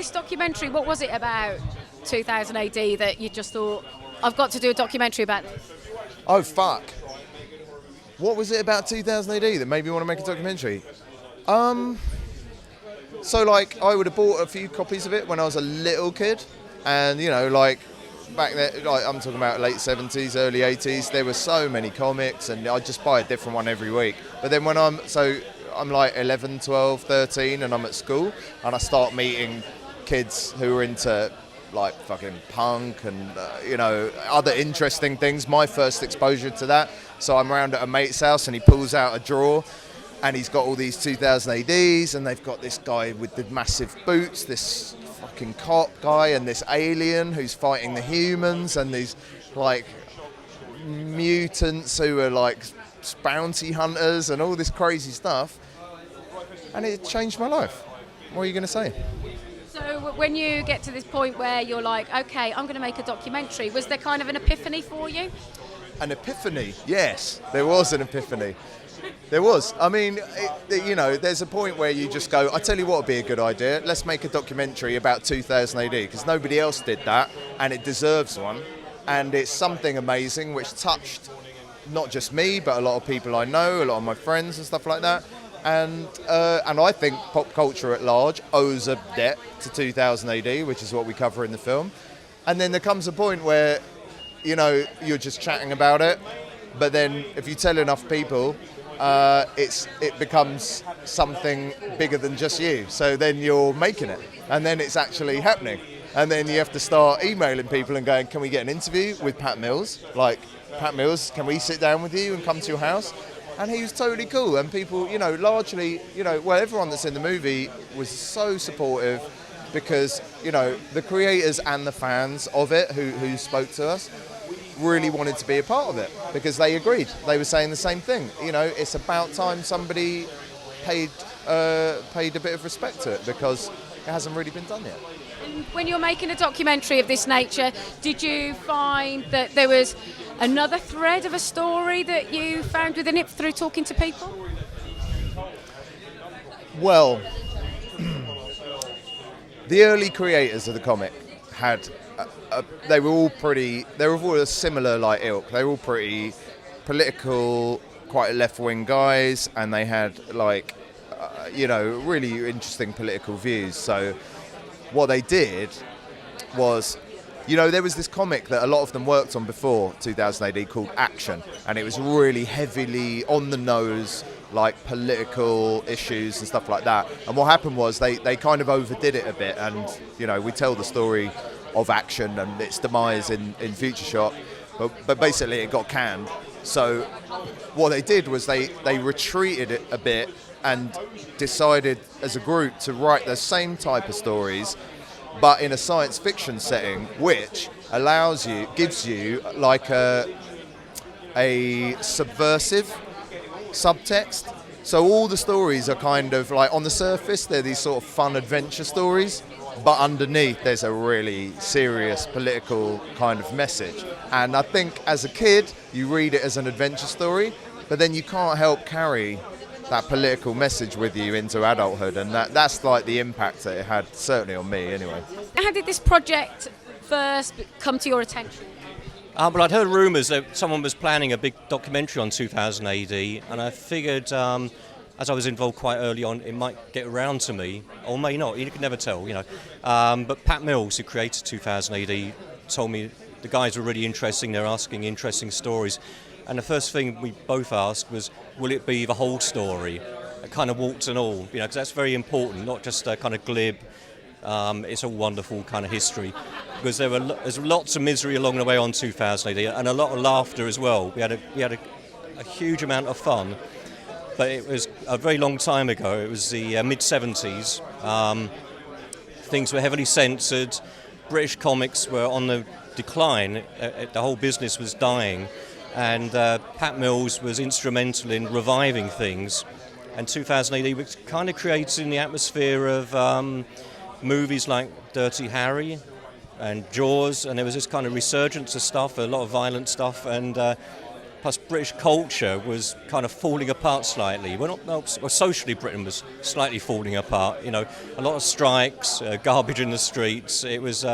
this documentary, what was it about 2000 AD that you just thought, I've got to do a documentary about this? Oh, fuck. What was it about 2000 AD that made me want to make a documentary? So, like, I would have bought a few copies of it when I was a little kid. And, you know, like, back then, like, I'm talking about late 70s, early 80s, there were so many comics, and I'd just buy a different one every week. But then when I'm like 11, 12, 13, and I'm at school, and I start meeting kids who are into, like, fucking punk and, you know, other interesting things. My first exposure to that. So I'm around at a mate's house, and he pulls out a drawer, and he's got all these 2000 ADs, and they've got this guy with the massive boots, this fucking cop guy, and this alien who's fighting the humans, and these, like, mutants who are, like, bounty hunters, and all this crazy stuff. And it changed my life. What are you going to say? So when you get to this point where you're like, okay, I'm going to make a documentary, was there kind of an epiphany for you? An epiphany? Yes, there was an epiphany. There was. I mean, you know, there's a point where you just go, I tell you what would be a good idea. Let's make a documentary about 2000 AD, because nobody else did that, and it deserves one. And it's something amazing which touched not just me, but a lot of people I know, a lot of my friends and stuff like that. And I think pop culture at large owes a debt to 2000 AD, which is what we cover in the film. And then there comes a point where, you know, you're just chatting about it, but then if you tell enough people, it becomes something bigger than just you. So then you're making it, and then it's actually happening. And then you have to start emailing people and going, can we get an interview with Pat Mills? Like, Pat Mills, can we sit down with you and come to your house? And he was totally cool. And people, you know, largely, you know, well, everyone that's in the movie was so supportive, because, you know, the creators and the fans of it who spoke to us really wanted to be a part of it, because they agreed. They were saying the same thing. You know, it's about time somebody paid a bit of respect to it, because it hasn't really been done yet. And when you're making a documentary of this nature, did you find that there was another thread of a story that you found within it through talking to people? Well, the early creators of the comic had, they were all a similar, like, ilk. They were all pretty political, quite left-wing guys, and they had, like, you know, really interesting political views. So what they did was, you know, there was this comic that a lot of them worked on before 2000 AD called Action, and it was really heavily on the nose, like political issues and stuff like that. And what happened was they kind of overdid it a bit, and, you know, we tell the story of Action and its demise in Future Shock, but basically it got canned. So what they did was they retreated it a bit and decided as a group to write the same type of stories, but in a science fiction setting, which gives you like a subversive subtext. So all the stories are kind of like, on the surface, they're these sort of fun adventure stories, but underneath there's a really serious political kind of message. And I think as a kid, you read it as an adventure story, but then you can't help carry that political message with you into adulthood, and that's like the impact that it had, certainly on me anyway. How did this project first come to your attention? Well, I'd heard rumours that someone was planning a big documentary on 2000 AD, and I figured, as I was involved quite early on, it might get around to me, or may not, you can never tell, you know. But Pat Mills, who created 2000 AD, told me the guys were really interesting, they're asking interesting stories. And the first thing we both asked was, will it be the whole story? A kind of warts and all, you know, because that's very important, not just a kind of glib, it's a wonderful kind of history. Because there's lots of misery along the way on 2000 AD, and a lot of laughter as well. We had a huge amount of fun, but it was a very long time ago. It was the mid-70s. Things were heavily censored. British comics were on the decline. The whole business was dying. And Pat Mills was instrumental in reviving things. And 2000 AD was kind of creating the atmosphere of movies like Dirty Harry and Jaws, and there was this kind of resurgence of stuff, a lot of violent stuff, and plus British culture was kind of falling apart slightly. Socially Britain was slightly falling apart. A lot of strikes, garbage in the streets. It was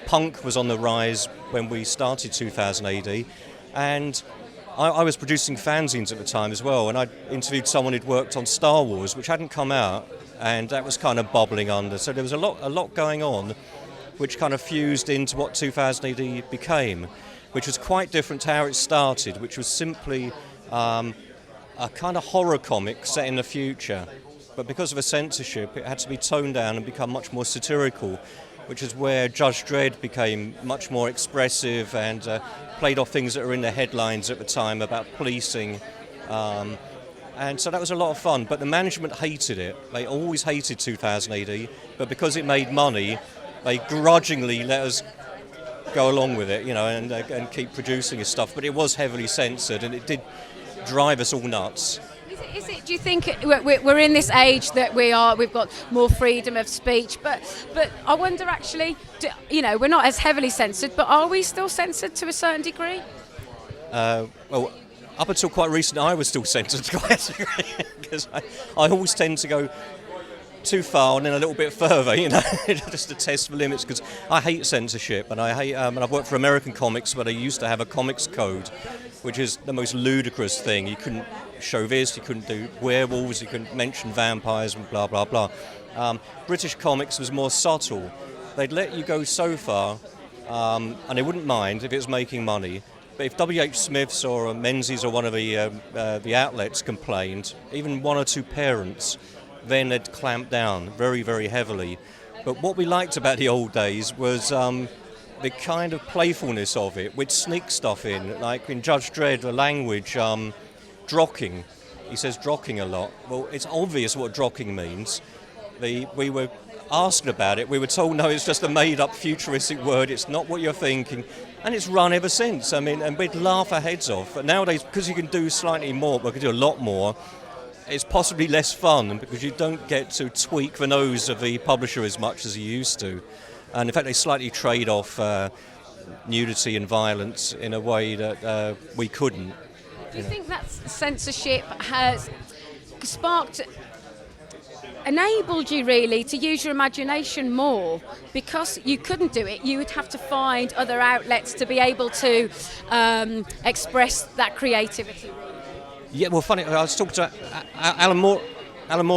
punk was on the rise when we started 2000 AD, and I was producing fanzines at the time as well, and I interviewed someone who'd worked on Star Wars, which hadn't come out, and that was kind of bubbling under. So there was a lot going on, which kind of fused into what 2000 AD became, which was quite different to how it started, which was simply a kind of horror comic set in the future. But because of a censorship, it had to be toned down and become much more satirical, which is where Judge Dredd became much more expressive and played off things that were in the headlines at the time about policing. And so that was a lot of fun, but the management hated it. They always hated 2000 AD, but because it made money, they grudgingly let us go along with it, and keep producing his stuff. But it was heavily censored, and it did drive us all nuts. Do you think we're in this age that we've got more freedom of speech, but I wonder actually, we're not as heavily censored, but are we still censored to a certain degree? Well, up until quite recently, I was still censored to quite a degree, because I always tend to go too far and then a little bit further, just to test the limits, because I hate censorship, and I hate. And I've worked for American comics, where they used to have a comics code, which is the most ludicrous thing. You couldn't show this, you couldn't do werewolves, you couldn't mention vampires, and blah blah blah. British comics was more subtle. They'd let you go so far, and they wouldn't mind if it was making money. But if W.H. Smith's or Menzies or one of the outlets complained, even one or two parents, then they'd clamp down very, very heavily. But what we liked about the old days was the kind of playfulness of it. We'd sneak stuff in, like in Judge Dredd, the language, drocking. He says drocking a lot. Well, it's obvious what drocking means. We were asked about it. We were told, no, it's just a made-up futuristic word. It's not what you're thinking. And it's run ever since. And we'd laugh our heads off. But nowadays, because you can do slightly more, we can do a lot more, it's possibly less fun, because you don't get to tweak the nose of the publisher as much as you used to. And in fact, they slightly trade off nudity and violence in a way that we couldn't. Do you think that censorship has enabled you really to use your imagination more? Because you couldn't do it, you would have to find other outlets to be able to express that creativity. Yeah, well, funny, I was talking to Alan Moore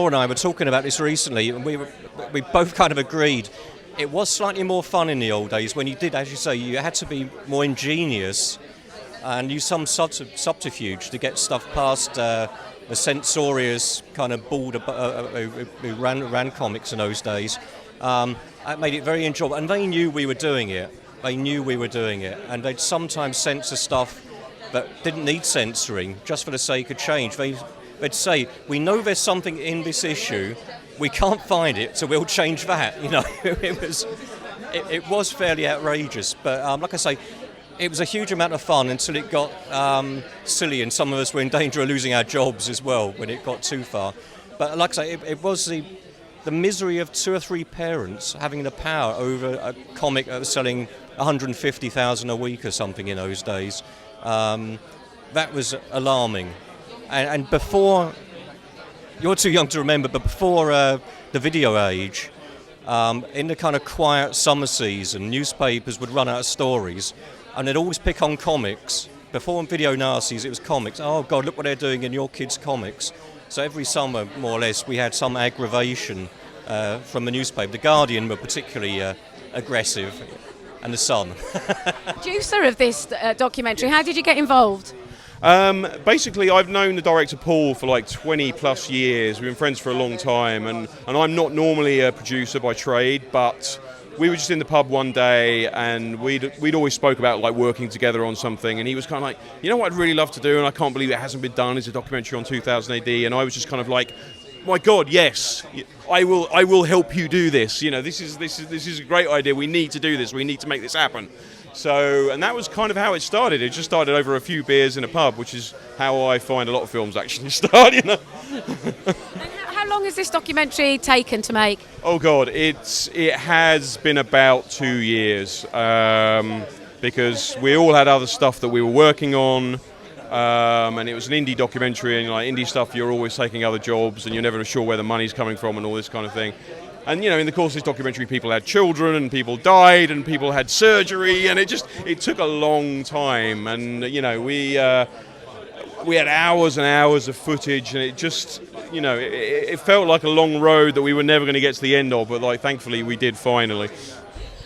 and I were talking about this recently, and we both kind of agreed. It was slightly more fun in the old days when you did, as you say, you had to be more ingenious and use some subterfuge to get stuff past the censorious kind of board who ran comics in those days. That made it very enjoyable, and they knew we were doing it. And they'd sometimes censor stuff that didn't need censoring, just for the sake of change. They'd say, we know there's something in this issue, we can't find it, so we'll change that. It was fairly outrageous, but like I say, it was a huge amount of fun until it got silly, and some of us were in danger of losing our jobs as well when it got too far. But like I say, it was the misery of 2 or 3 parents having the power over a comic that was selling 150,000 a week or something in those days. That was alarming. And before, you're too young to remember, but before the video age, in the kind of quiet summer season, newspapers would run out of stories, and they'd always pick on comics. Before Video Nazis, it was comics. Oh God, look what they're doing in your kids' comics. So every summer, more or less, we had some aggravation from the newspaper. The Guardian were particularly aggressive, and The Sun. Producer of this documentary, how did you get involved? Basically, I've known the director Paul for like 20 plus years. We've been friends for a long time, and I'm not normally a producer by trade, but we were just in the pub one day, and we'd always spoke about like working together on something, and he was kind of like, you know what I'd really love to do, and I can't believe it hasn't been done, is a documentary on 2000 AD, and I was just kind of like, my God, yes, I will help you do this. This is a great idea. We need to do this. We need to make this happen. So, and that was kind of how it started. It just started over a few beers in a pub, which is how I find a lot of films actually start. And how long has this documentary taken to make? Oh God, it has been about 2 years, because we all had other stuff that we were working on. and it was an indie documentary, and like indie stuff, you're always taking other jobs and you're never sure where the money's coming from and all this kind of thing. And in the course of this documentary, people had children and people died and people had surgery, and it took a long time. And we had hours and hours of footage, and it just it felt like a long road that we were never going to get to the end of, but like thankfully we did finally.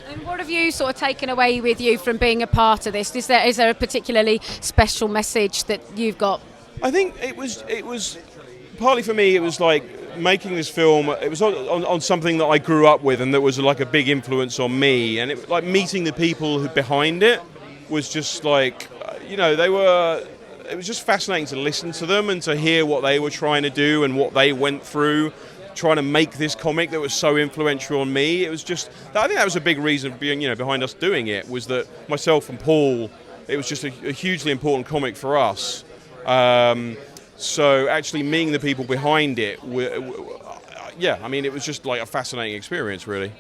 And what have you sort of taken away with you from being a part of this? Is there a particularly special message that you've got? I think it was partly for me. It was like making this film. It was on something that I grew up with, and that was like a big influence on me. And like meeting the people behind it was just like they were. It was just fascinating to listen to them and to hear what they were trying to do and what they went through, trying to make this comic that was so influential on me. It was just, I think that was a big reason being, behind us doing it, was that myself and Paul, it was just a hugely important comic for us. So actually meeting the people behind it, it was just like a fascinating experience, really.